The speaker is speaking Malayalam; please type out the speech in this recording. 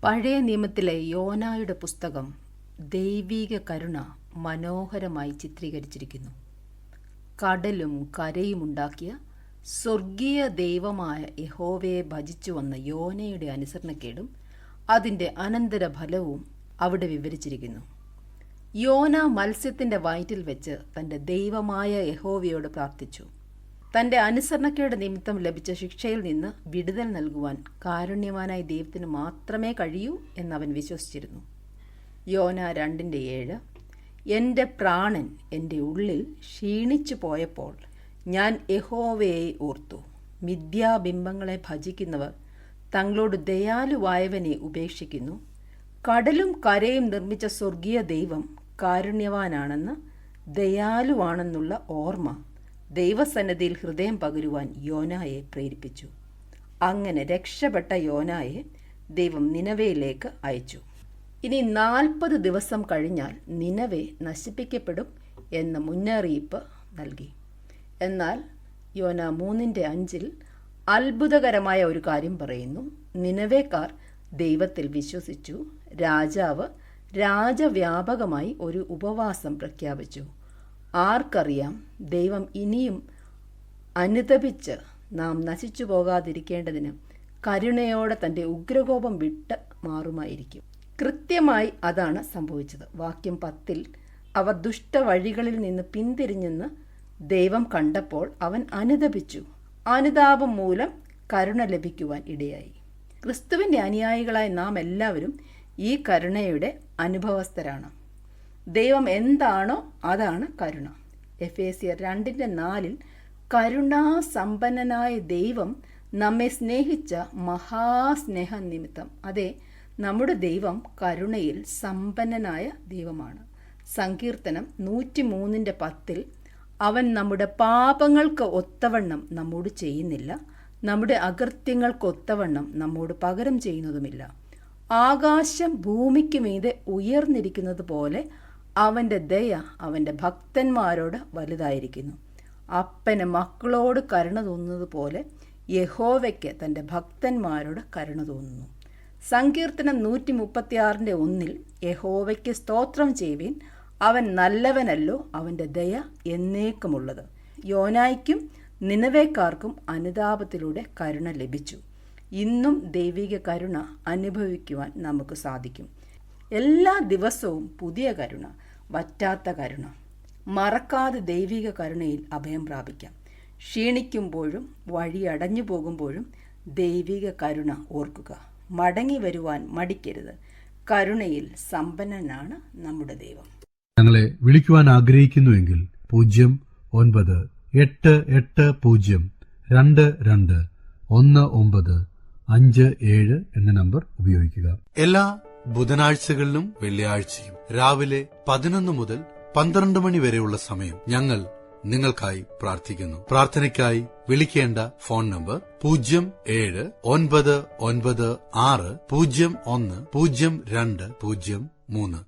പഴയ നിയമത്തിലെ യോനായുടെ പുസ്തകം ദൈവീക കരുണ മനോഹരമായി ചിത്രീകരിച്ചിരിക്കുന്നു. കടലും കരയും ഉണ്ടാക്കിയ സ്വർഗീയ ദൈവമായ യഹോവയെ ഭജിച്ചു വന്ന യോനയുടെ അനുസരണക്കേടും അതിൻ്റെ അനന്തരഫലവും അവിടെ വിവരിച്ചിരിക്കുന്നു. യോന മത്സ്യത്തിൻ്റെ വയറ്റിൽ വെച്ച് തൻ്റെ ദൈവമായ യഹോവയോട് പ്രാർത്ഥിച്ചു. തൻ്റെ അനുസരണക്കേട് നിമിത്തം ലഭിച്ച ശിക്ഷയിൽ നിന്ന് വിടുതൽ നൽകുവാൻ കാരുണ്യവാനായ ദൈവത്തിന് മാത്രമേ കഴിയൂ എന്നവൻ വിശ്വസിച്ചിരുന്നു. യോന 2:7 എൻ്റെ പ്രാണൻ എൻ്റെ ഉള്ളിൽ ക്ഷീണിച്ചു പോയപ്പോൾ ഞാൻ യഹോവയെ ഓർത്തു. മിഥ്യാബിംബങ്ങളെ ഭജിക്കുന്നവർ തങ്ങളോട് ദയാലുവായവനെ ഉപേക്ഷിക്കുന്നു. കടലും കരയും നിർമ്മിച്ച സ്വർഗീയ ദൈവം കാരുണ്യവാനാണെന്ന് ദയാലുവാണെന്നുള്ള ഓർമ്മ ദൈവസന്നിധിയിൽ ഹൃദയം പകരുവാൻ യോനായെ പ്രേരിപ്പിച്ചു. അങ്ങനെ രക്ഷപ്പെട്ട യോനായെ ദൈവം നിനവയിലേക്ക് അയച്ചു. ഇനി 40 ദിവസം കഴിഞ്ഞാൽ നിനവെ നശിപ്പിക്കപ്പെടും എന്ന മുന്നറിയിപ്പ് നൽകി. എന്നാൽ യോന 3:5 അത്ഭുതകരമായ ഒരു കാര്യം പറയുന്നു. നിനവേക്കാർ ദൈവത്തിൽ വിശ്വസിച്ചു. രാജാവ് രാജവ്യാപകമായി ഒരു ഉപവാസം പ്രഖ്യാപിച്ചു. ആർക്കറിയാം, ദൈവം ഇനിയും അനുതപിച്ച് നാം നശിച്ചു പോകാതിരിക്കേണ്ടതിന് കരുണയോടെ തൻ്റെ ഉഗ്രകോപം വിട്ട് മാറുമായിരിക്കും. കൃത്യമായി അതാണ് സംഭവിച്ചത്. വാക്യം 10 അവർ ദുഷ്ടവഴികളിൽ നിന്ന് പിന്തിരിഞ്ഞെന്ന് ദൈവം കണ്ടപ്പോൾ അവൻ അനുതപിച്ചു. അനുതാപം മൂലം കരുണ ലഭിക്കുവാൻ ഇടയായി. ക്രിസ്തുവിൻ്റെ അനുയായികളായ നാം എല്ലാവരും ഈ കരുണയുടെ അനുഭവസ്ഥരാണ്. ദൈവം എന്താണോ അതാണ് കരുണ. എഫേസ്യർ 2:4 കരുണാസമ്പന്നനായ ദൈവം നമ്മെ സ്നേഹിച്ച മഹാസ്നേഹ നിമിത്തം. അതെ, നമ്മുടെ ദൈവം കരുണയിൽ സമ്പന്നനായ ദൈവമാണ്. സങ്കീർത്തനം 103:10 അവൻ നമ്മുടെ പാപങ്ങൾക്ക് ഒത്തവണ്ണം നമ്മോട് ചെയ്യുന്നില്ല, നമ്മുടെ അകൃത്യങ്ങൾക്ക് ഒത്തവണ്ണം നമ്മോട് പകരം ചെയ്യുന്നതുമില്ല. ആകാശം ഭൂമിക്ക് മീതെ ഉയർന്നിരിക്കുന്നത് പോലെ അവൻ്റെ ദയ അവൻ്റെ ഭക്തന്മാരോട് വലുതായിരിക്കുന്നു. അപ്പന് മക്കളോട് കരുണ തോന്നുന്നത് പോലെ യഹോവയ്ക്ക് തൻ്റെ ഭക്തന്മാരോട് കരുണ തോന്നുന്നു. സങ്കീർത്തനം 136:1 യഹോവയ്ക്ക് സ്തോത്രം ചെയ്യുവിൻ, അവൻ നല്ലവനല്ലോ, അവൻ്റെ ദയ എന്നേക്കുമുള്ളത്. യോനായ്ക്കും നിനവേക്കാർക്കും അനുതാപത്തിലൂടെ കരുണ ലഭിച്ചു. ഇന്നും ദൈവിക കരുണ അനുഭവിക്കുവാൻ നമുക്ക് സാധിക്കും. എല്ലാ ദിവസവും പുതിയ കരുണ, വറ്റാത്ത കരുണ. മറക്കാതെ ദൈവിക കരുണയിൽ അഭയം പ്രാപിക്കാം. ക്ഷീണിക്കുമ്പോഴും വഴി അടഞ്ഞു പോകുമ്പോഴും ദൈവിക കരുണ ഓർക്കുക. മടങ്ങി വരുവാൻ മടിക്കരുത്. കരുണയിൽ സമ്പന്നനാണ് നമ്മുടെ ദൈവം. ഞങ്ങളെ വിളിക്കുവാൻ ആഗ്രഹിക്കുന്നുവെങ്കിൽ 0988-22-1957 എന്ന നമ്പർ ഉപയോഗിക്കുക. എല്ലാ ബുധനാഴ്ചകളിലും വെള്ളിയാഴ്ചയും രാവിലെ 11 മുതൽ 12 മണി വരെയുള്ള സമയം ഞങ്ങൾ നിങ്ങൾക്കായി പ്രാർത്ഥിക്കുന്നു. പ്രാർത്ഥനയ്ക്കായി വിളിക്കേണ്ട ഫോൺ നമ്പർ 079960010203.